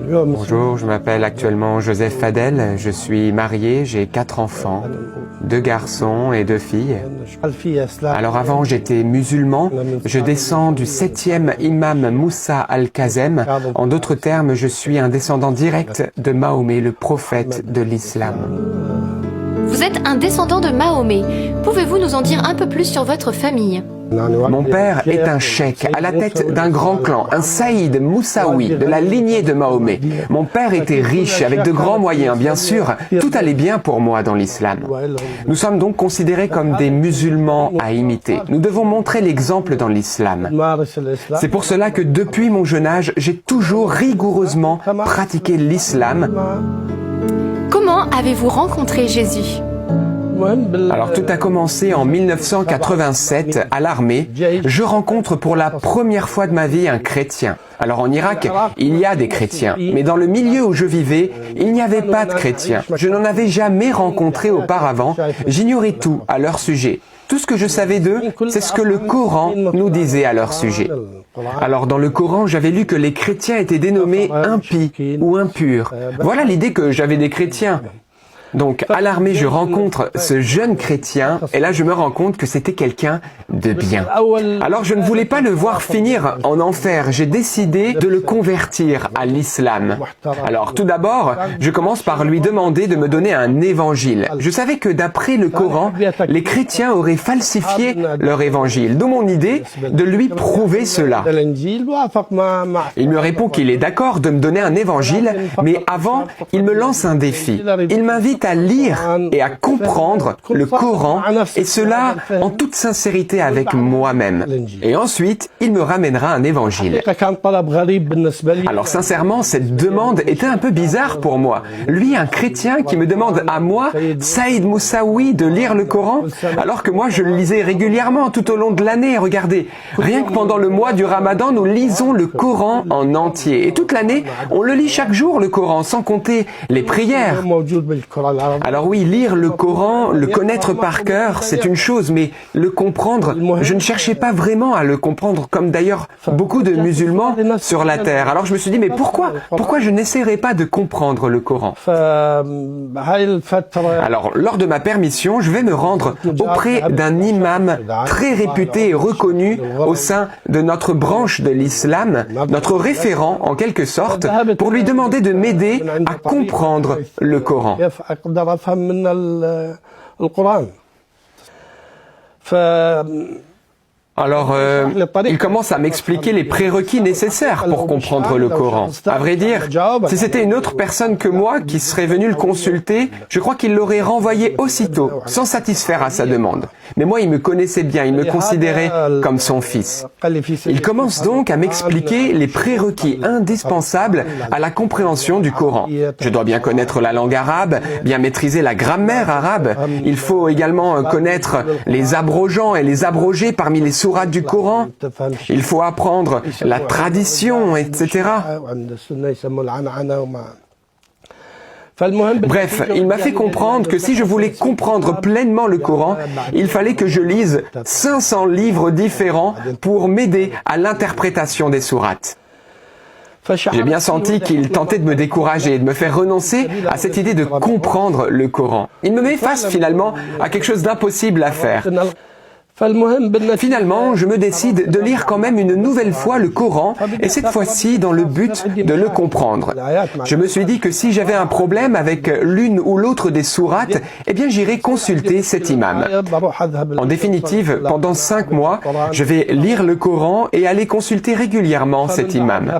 Bonjour, je m'appelle actuellement Joseph Fadel, je suis marié, j'ai 4 enfants, 2 garçons et 2 filles. Alors avant j'étais musulman, je descends du 7e imam Moussa al-Kazem. En d'autres termes, je suis un descendant direct de Mahomet, le prophète de l'islam. Vous êtes un descendant de Mahomet. Pouvez-vous nous en dire un peu plus sur votre famille ? Mon père est un cheikh à la tête d'un grand clan, un Saïd Moussaoui de la lignée de Mahomet. Mon père était riche, avec de grands moyens, bien sûr. Tout allait bien pour moi dans l'islam. Nous sommes donc considérés comme des musulmans à imiter. Nous devons montrer l'exemple dans l'islam. C'est pour cela que depuis mon jeune âge, j'ai toujours rigoureusement pratiqué l'islam. Comment avez-vous rencontré Jésus ? Alors tout a commencé en 1987 à l'armée. Je rencontre pour la première fois de ma vie un chrétien. Alors en Irak, il y a des chrétiens, mais dans le milieu où je vivais, il n'y avait pas de chrétiens. Je n'en avais jamais rencontré auparavant. J'ignorais tout à leur sujet. Tout ce que je savais d'eux, c'est ce que le Coran nous disait à leur sujet. Alors dans le Coran, j'avais lu que les chrétiens étaient dénommés impies ou impurs. Voilà l'idée que j'avais des chrétiens. Donc, à l'armée, je rencontre ce jeune chrétien, et là, je me rends compte que c'était quelqu'un de bien. Alors, je ne voulais pas le voir finir en enfer. J'ai décidé de le convertir à l'islam. Alors, tout d'abord, je commence par lui demander de me donner un évangile. Je savais que d'après le Coran, les chrétiens auraient falsifié leur évangile. D'où mon idée de lui prouver cela. Il me répond qu'il est d'accord de me donner un évangile, mais avant, il me lance un défi. Il m'invite à lire et à comprendre le Coran, et cela en toute sincérité avec moi-même. Et ensuite, il me ramènera un évangile. Alors sincèrement, cette demande était un peu bizarre pour moi. Lui, un chrétien qui me demande à moi, Saïd Moussaoui, de lire le Coran, alors que moi je le lisais régulièrement tout au long de l'année. Regardez, rien que pendant le mois du Ramadan, nous lisons le Coran en entier. Et toute l'année, on le lit chaque jour, le Coran, sans compter les prières. Alors oui, lire le Coran, le connaître par cœur, c'est une chose, mais le comprendre, je ne cherchais pas vraiment à le comprendre, comme d'ailleurs beaucoup de musulmans sur la terre. Alors je me suis dit, mais pourquoi je n'essaierais pas de comprendre le Coran? Alors, lors de ma permission, je vais me rendre auprès d'un imam très réputé et reconnu au sein de notre branche de l'islam, notre référent en quelque sorte, pour lui demander de m'aider à comprendre le Coran. Alors, il commence à m'expliquer les prérequis nécessaires pour comprendre le Coran. À vrai dire, si c'était une autre personne que moi qui serait venue le consulter, je crois qu'il l'aurait renvoyé aussitôt, sans satisfaire à sa demande. Mais moi, il me connaissait bien, il me considérait comme son fils. Il commence donc à m'expliquer les prérequis indispensables à la compréhension du Coran. Je dois bien connaître la langue arabe, bien maîtriser la grammaire arabe. Il faut également connaître les abrogeants et les abrogés parmi les sourates du Coran. Il faut apprendre la tradition, etc. Bref, il m'a fait comprendre que si je voulais comprendre pleinement le Coran, il fallait que je lise 500 livres différents pour m'aider à l'interprétation des sourates. J'ai bien senti qu'il tentait de me décourager et de me faire renoncer à cette idée de comprendre le Coran. Il me met face finalement à quelque chose d'impossible à faire. Finalement, je me décide de lire quand même une nouvelle fois le Coran, et cette fois-ci dans le but de le comprendre. Je me suis dit que si j'avais un problème avec l'une ou l'autre des sourates, eh bien j'irai consulter cet imam. En définitive, pendant 5 mois, je vais lire le Coran et aller consulter régulièrement cet imam.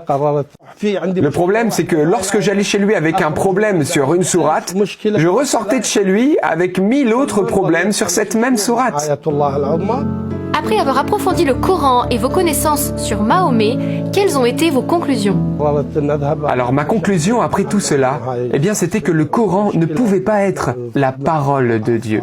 Le problème, c'est que lorsque j'allais chez lui avec un problème sur une sourate, je ressortais de chez lui avec 1000 autres problèmes sur cette même sourate. Après avoir approfondi le Coran et vos connaissances sur Mahomet, quelles ont été vos conclusions? Alors ma conclusion après tout cela, eh bien c'était que le Coran ne pouvait pas être la parole de Dieu.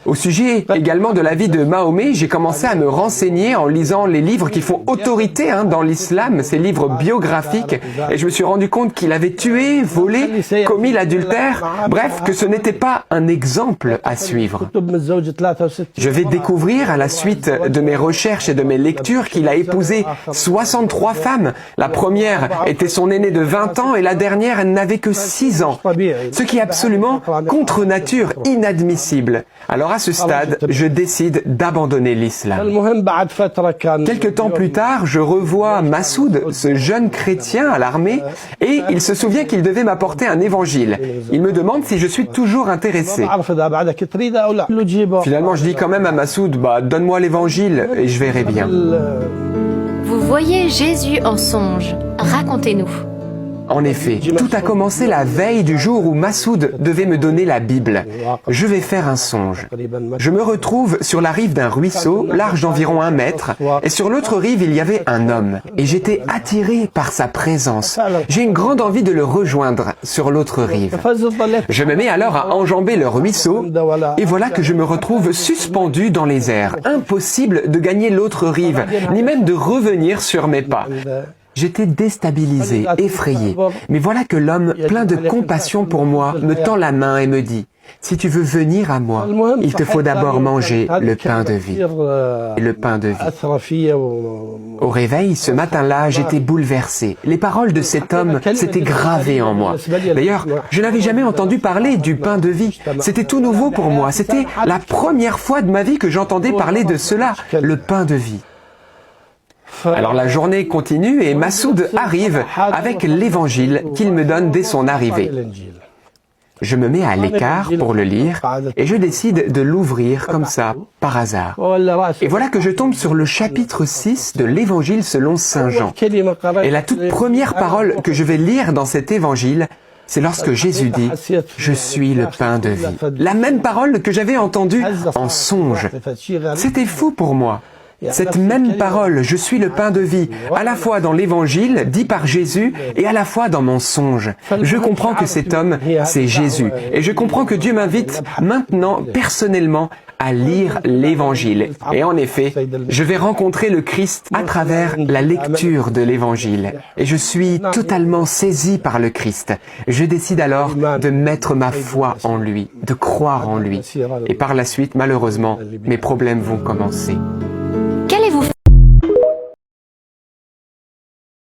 Au sujet également de la vie de Mahomet, j'ai commencé à me renseigner en lisant les livres qui font autorité dans l'islam, ces livres biographiques, et je me suis rendu compte qu'il avait tué, volé, commis l'adultère, bref, que ce n'était pas un exemple à suivre. Je vais découvrir à la suite de mes recherches et de mes lectures qu'il a épousé 63 femmes. La première était son aînée de 20 ans et la dernière, elle n'avait que 6 ans. Ce qui est absolument contre nature, inadmissible. Alors à ce stade, je décide d'abandonner l'islam. Quelque temps plus tard, je revois Massoud, ce jeune chrétien à l'armée, et il se souvient qu'il devait m'apporter un évangile. Il me demande si je suis toujours intéressé. Finalement, je dis quand même à Massoud, donne-moi l'évangile et je verrai bien. Vous voyez Jésus en songe. Racontez-nous. En effet, tout a commencé la veille du jour où Massoud devait me donner la Bible. Je vais faire un songe. Je me retrouve sur la rive d'un ruisseau, large d'environ 1 mètre, et sur l'autre rive, il y avait un homme. Et j'étais attiré par sa présence. J'ai une grande envie de le rejoindre sur l'autre rive. Je me mets alors à enjamber le ruisseau, et voilà que je me retrouve suspendu dans les airs. Impossible de gagner l'autre rive, ni même de revenir sur mes pas. J'étais déstabilisé, effrayé. Mais voilà que l'homme, plein de compassion pour moi, me tend la main et me dit « Si tu veux venir à moi, il te faut d'abord manger le pain de vie. » Le pain de vie. Au réveil, ce matin-là, j'étais bouleversé. Les paroles de cet homme s'étaient gravées en moi. D'ailleurs, je n'avais jamais entendu parler du pain de vie. C'était tout nouveau pour moi. C'était la première fois de ma vie que j'entendais parler de cela, le pain de vie. Alors la journée continue et Massoud arrive avec l'évangile qu'il me donne dès son arrivée. Je me mets à l'écart pour le lire et je décide de l'ouvrir comme ça, par hasard. Et voilà que je tombe sur le chapitre 6 de l'évangile selon Saint Jean. Et la toute première parole que je vais lire dans cet évangile, c'est lorsque Jésus dit « Je suis le pain de vie ». La même parole que j'avais entendue en songe. C'était fou pour moi. Cette même parole, je suis le pain de vie, à la fois dans l'évangile dit par Jésus et à la fois dans mon songe. Je comprends que cet homme, c'est Jésus. Et je comprends que Dieu m'invite maintenant, personnellement, à lire l'évangile. Et en effet, je vais rencontrer le Christ à travers la lecture de l'évangile. Et je suis totalement saisi par le Christ. Je décide alors de mettre ma foi en lui, de croire en lui. Et par la suite, malheureusement, mes problèmes vont commencer.